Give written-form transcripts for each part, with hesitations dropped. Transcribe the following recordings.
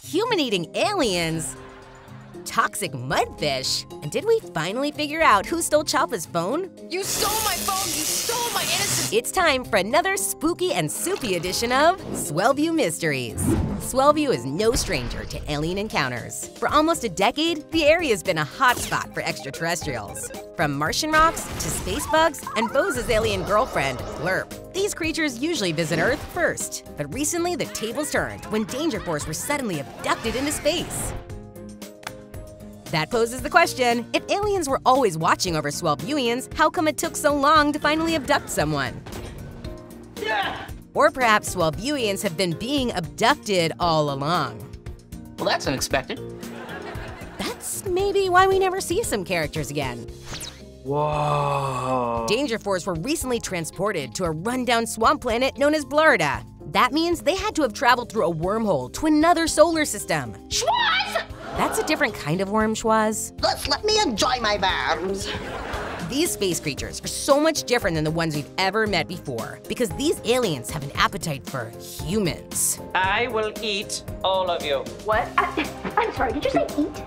Human-eating aliens? Toxic mudfish? And did we finally figure out who stole Chalpa's phone? You stole my phone! You stole my innocence! It's time for another spooky and soupy edition of Swellview Mysteries. Swellview is no stranger to alien encounters. For almost a decade, the area's been a hotspot for extraterrestrials. From Martian rocks to space bugs and Bose's alien girlfriend, Glurp. These creatures usually visit Earth first, but recently the tables turned when Danger Force were suddenly abducted into space. That poses the question, if aliens were always watching over Swellviewians, how come it took so long to finally abduct someone? Yeah! Or perhaps Swellviewians have been being abducted all along. Well, that's unexpected. That's maybe why we never see some characters again. Whoa. Danger Force were recently transported to a rundown swamp planet known as Florida. That means they had to have traveled through a wormhole to another solar system. Schwoz! That's a different kind of worm, Schwoz. Just let me enjoy my worms. These space creatures are so much different than the ones we've ever met before because these aliens have an appetite for humans. I will eat all of you. What? I'm sorry, did you say eat?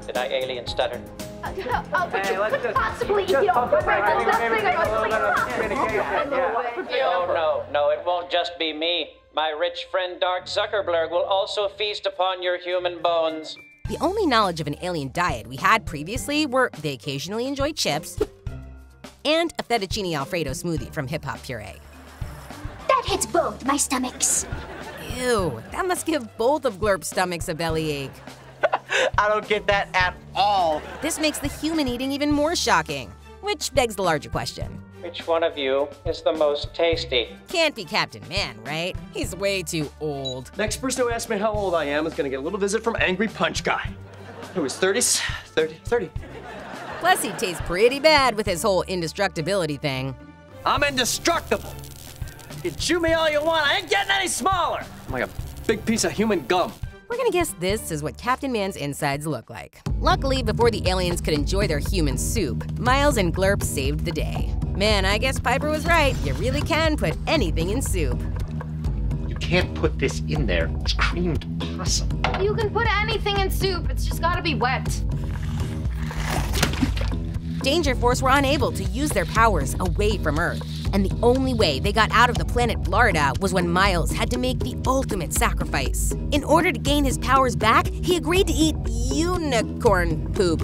Did I alien stutter? But you couldn't possibly eat all the No, it won't just be me. My rich friend Dark Zuckerberg will also feast upon your human bones. The only knowledge of an alien diet we had previously were they occasionally enjoy chips and a fettuccine alfredo smoothie from Hip Hop Puree. That hits both my stomachs. Ew, that must give both of Glurp's stomachs a bellyache. I don't get that at all. This makes the human eating even more shocking, which begs the larger question. Which one of you is the most tasty? Can't be Captain Man, right? He's way too old. Next person who asks me how old I am is gonna get a little visit from Angry Punch Guy, who is 30. Plus, he tastes pretty bad with his whole indestructibility thing. I'm indestructible. You can chew me all you want, I ain't getting any smaller. I'm like a big piece of human gum. We're gonna guess this is what Captain Man's insides look like. Luckily, before the aliens could enjoy their human soup, Miles and Glurp saved the day. Man, I guess Piper was right. You really can put anything in soup. You can't put this in there. It's creamed possum. You can put anything in soup, it's just gotta be wet. Danger Force were unable to use their powers away from Earth, and the only way they got out of the planet Florida was when Miles had to make the ultimate sacrifice. In order to gain his powers back, he agreed to eat unicorn poop.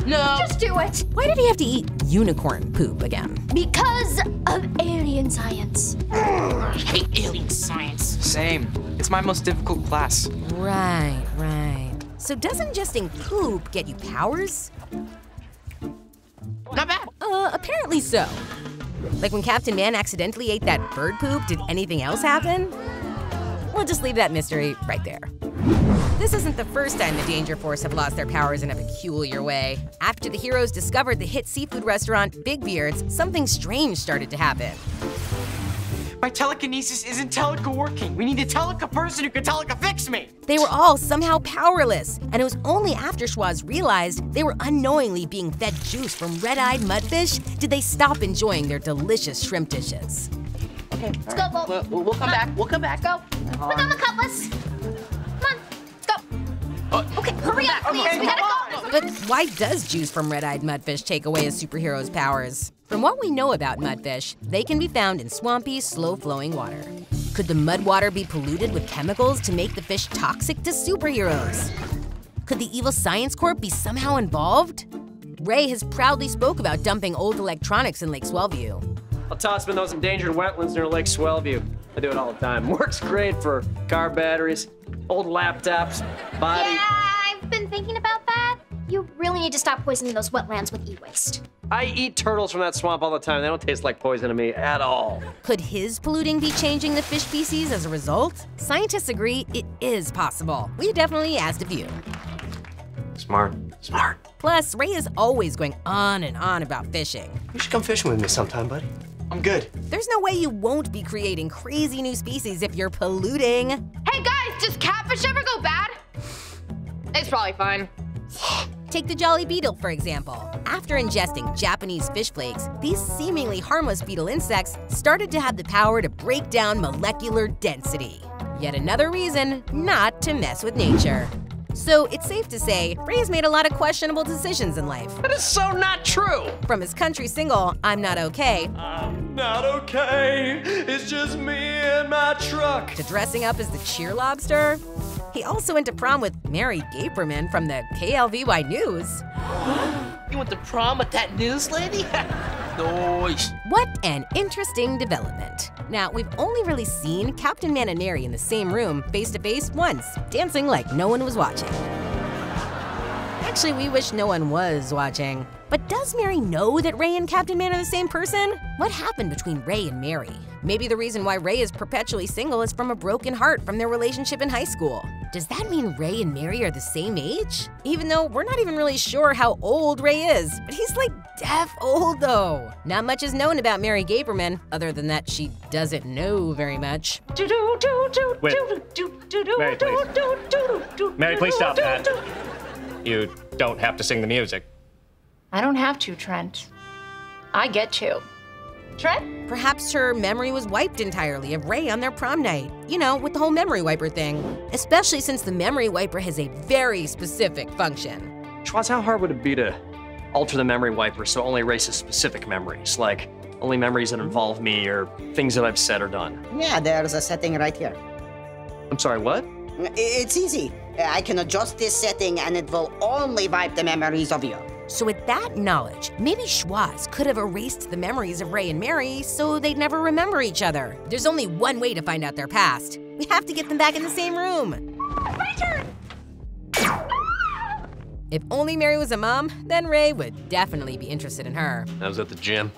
No. Just do it. Why did he have to eat unicorn poop again? Because of alien science. I hate alien science. Same. It's my most difficult class. Right. So doesn't ingesting poop get you powers? Not bad. Apparently so. Like when Captain Man accidentally ate that bird poop, did anything else happen? We'll just leave that mystery right there. This isn't the first time the Danger Force have lost their powers in a peculiar way. After the heroes discovered the hit seafood restaurant Big Beards, something strange started to happen. My telekinesis isn't teleworking. We need a teleca person who can fix me. They were all somehow powerless, and it was only after Schwoz realized they were unknowingly being fed juice from red-eyed mudfish did they stop enjoying their delicious shrimp dishes. Okay, let's go, Bo. We'll come back. We'll come back. Go. Put on the cutlass. Come on, let's go. Okay, hurry up, please. We gotta go. But why does juice from red-eyed mudfish take away a superhero's powers? From what we know about mudfish, they can be found in swampy, slow-flowing water. Could the mud water be polluted with chemicals to make the fish toxic to superheroes? Could the evil Science Corp be somehow involved? Ray has proudly spoke about dumping old electronics in Lake Swellview. I'll toss in those endangered wetlands near Lake Swellview. I do it all the time. Works great for car batteries, old laptops, body. Yeah, I've been thinking about that. You really need to stop poisoning those wetlands with e-waste. I eat turtles from that swamp all the time. They don't taste like poison to me at all. Could his polluting be changing the fish species as a result? Scientists agree it is possible. We definitely asked a few. Smart. Plus, Ray is always going on and on about fishing. You should come fishing with me sometime, buddy. I'm good. There's no way you won't be creating crazy new species if you're polluting. Hey guys, does catfish ever go bad? It's probably fine. Take the Jolly Beetle, for example. After ingesting Japanese fish flakes, these seemingly harmless beetle insects started to have the power to break down molecular density. Yet another reason not to mess with nature. So it's safe to say, Ray's made a lot of questionable decisions in life. That is so not true! From his country single, I'm Not Okay, I'm not okay, it's just me and my truck. to dressing up as the cheer lobster. He also went to prom with Mary Gaperman from the KLVY News. You went to prom with that news lady? Nice. What an interesting development. Now, we've only really seen Captain Man and Mary in the same room, face to face once, dancing like no one was watching. Actually, we wish no one was watching. But does Mary know that Ray and Captain Man are the same person? What happened between Ray and Mary? Maybe the reason why Ray is perpetually single is from a broken heart from their relationship in high school. Does that mean Ray and Mary are the same age? Even though we're not even really sure how old Ray is, but he's like deaf old though. Not much is known about Mary Gaperman, other than that she doesn't know very much. Wait. Mary, please. Mary, please stop that. You don't have to sing the music. I don't have to, Trent. I get to. Trent? Perhaps her memory was wiped entirely of Ray on their prom night. You know, with the whole memory wiper thing. Especially since the memory wiper has a very specific function. Schwartz, how hard would it be to alter the memory wiper so it only erases specific memories? Like, only memories that involve me or things that I've said or done. Yeah, there's a setting right here. I'm sorry, what? It's easy. I can adjust this setting and it will only wipe the memories of you. So with that knowledge, maybe Schwartz could have erased the memories of Ray and Mary so they'd never remember each other. There's only one way to find out their past. We have to get them back in the same room. My turn! If only Mary was a mom, then Ray would definitely be interested in her. I was at the gym.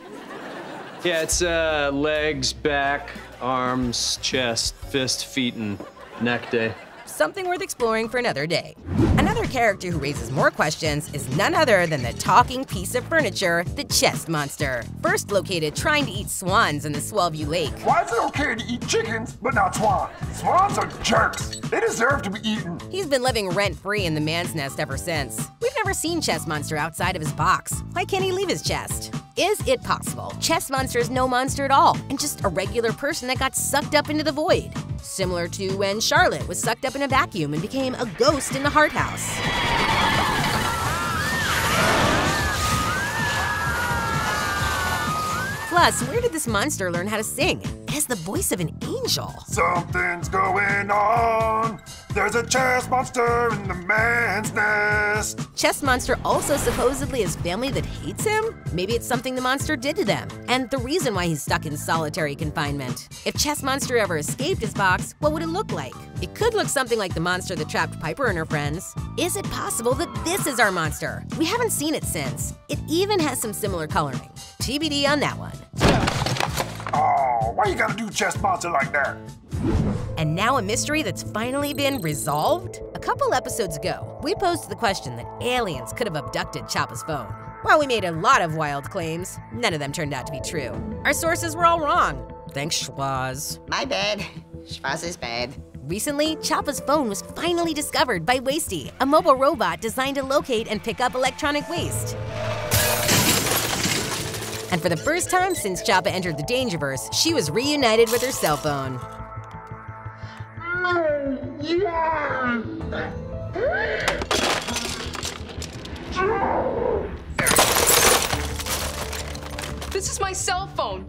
Yeah, it's legs, back, arms, chest, fist, feet, and neck day. Something worth exploring for another day. Another character who raises more questions is none other than the talking piece of furniture, the chest monster. First located trying to eat swans in the Swellview Lake. Why is it okay to eat chickens, but not swans? Swans are jerks. They deserve to be eaten. He's been living rent-free in the man's nest ever since. We've never seen Chest Monster outside of his box. Why can't he leave his chest? Is it possible Chest Monster is no monster at all and just a regular person that got sucked up into the void? Similar to when Charlotte was sucked up in a vacuum and became a ghost in the Hart House. Plus, where did this monster learn how to sing? It has the voice of an angel. Something's going on. There's a chest monster in the man's nest. Chest Monster also supposedly has family that hates him? Maybe it's something the monster did to them, and the reason why he's stuck in solitary confinement. If Chest Monster ever escaped his box, what would it look like? It could look something like the monster that trapped Piper and her friends. Is it possible that this is our monster? We haven't seen it since. It even has some similar coloring. TBD on that one. Oh, why you gotta do chest monster like that? And now a mystery that's finally been resolved? A couple episodes ago, we posed the question that aliens could have abducted Choppa's phone. While we made a lot of wild claims, none of them turned out to be true. Our sources were all wrong. Thanks, Schwaz. My bad. Schwaz is bad. Recently, Choppa's phone was finally discovered by Wasty, a mobile robot designed to locate and pick up electronic waste. And for the first time since Choppa entered the Dangerverse, she was reunited with her cell phone. This is my cell phone.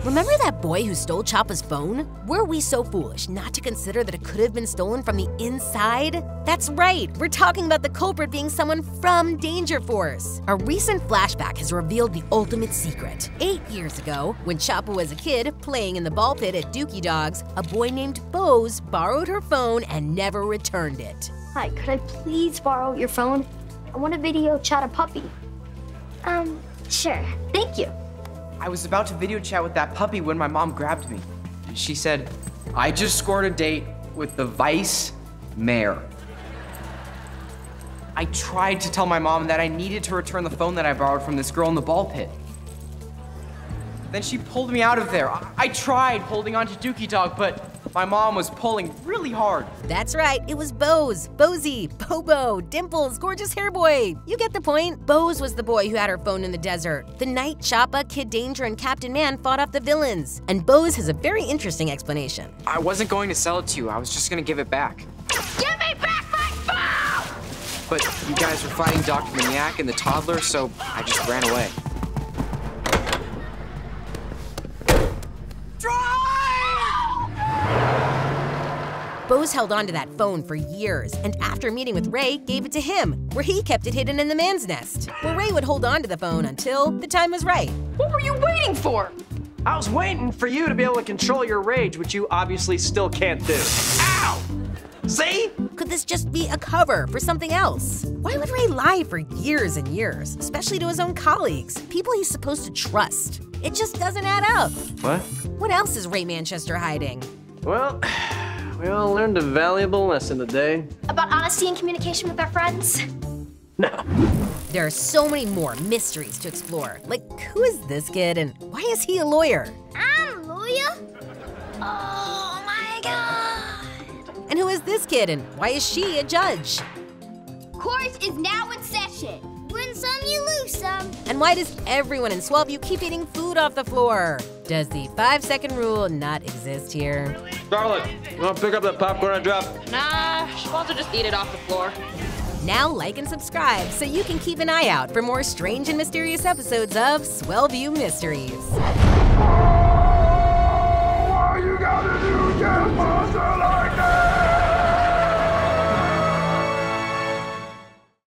Remember that boy who stole Choppa's phone? Were we so foolish not to consider that it could have been stolen from the inside? That's right, we're talking about the culprit being someone from Danger Force. A recent flashback has revealed the ultimate secret. 8 years ago, when Choppa was a kid playing in the ball pit at Dookie Dogs, a boy named Bose borrowed her phone and never returned it. Hi, could I please borrow your phone? I want to video chat a puppy. Sure. Thank you. I was about to video chat with that puppy when my mom grabbed me. She said, I just scored a date with the vice mayor. I tried to tell my mom that I needed to return the phone that I borrowed from this girl in the ball pit. Then she pulled me out of there. I tried holding on to Dookie Dog, but My mom was pulling really hard. That's right, it was Bose, Bozy, Bobo, Dimples, Gorgeous Hair Boy. You get the point. Bose was the boy who had her phone in the desert. The night Choppa, Kid Danger, and Captain Man fought off the villains. And Bose has a very interesting explanation. I wasn't going to sell it to you. I was just gonna give it back. Give me back my phone! But you guys were fighting Dr. Maniac and the toddler, so I just ran away. Bose held onto that phone for years, and after meeting with Ray, gave it to him, where he kept it hidden in the man's nest, where Ray would hold on to the phone until the time was right. What were you waiting for? I was waiting for you to be able to control your rage, which you obviously still can't do. Ow! See? Could this just be a cover for something else? Why would Ray lie for years and years, especially to his own colleagues, people he's supposed to trust? It just doesn't add up. What? What else is Ray Manchester hiding? Well, we all learned a valuable lesson today. About honesty and communication with our friends? No. There are so many more mysteries to explore. Like, who is this kid and why is he a lawyer? I'm a lawyer? Oh my god! And who is this kid and why is she a judge? Court is now in session. Win some, you lose some. And why does everyone in Swellview keep eating food off the floor? Does the 5-second rule not exist here? Charlotte, you want to pick up that popcorn I dropped? Nah, she wants to just eat it off the floor. Now like and subscribe so you can keep an eye out for more strange and mysterious episodes of Swellview Mysteries.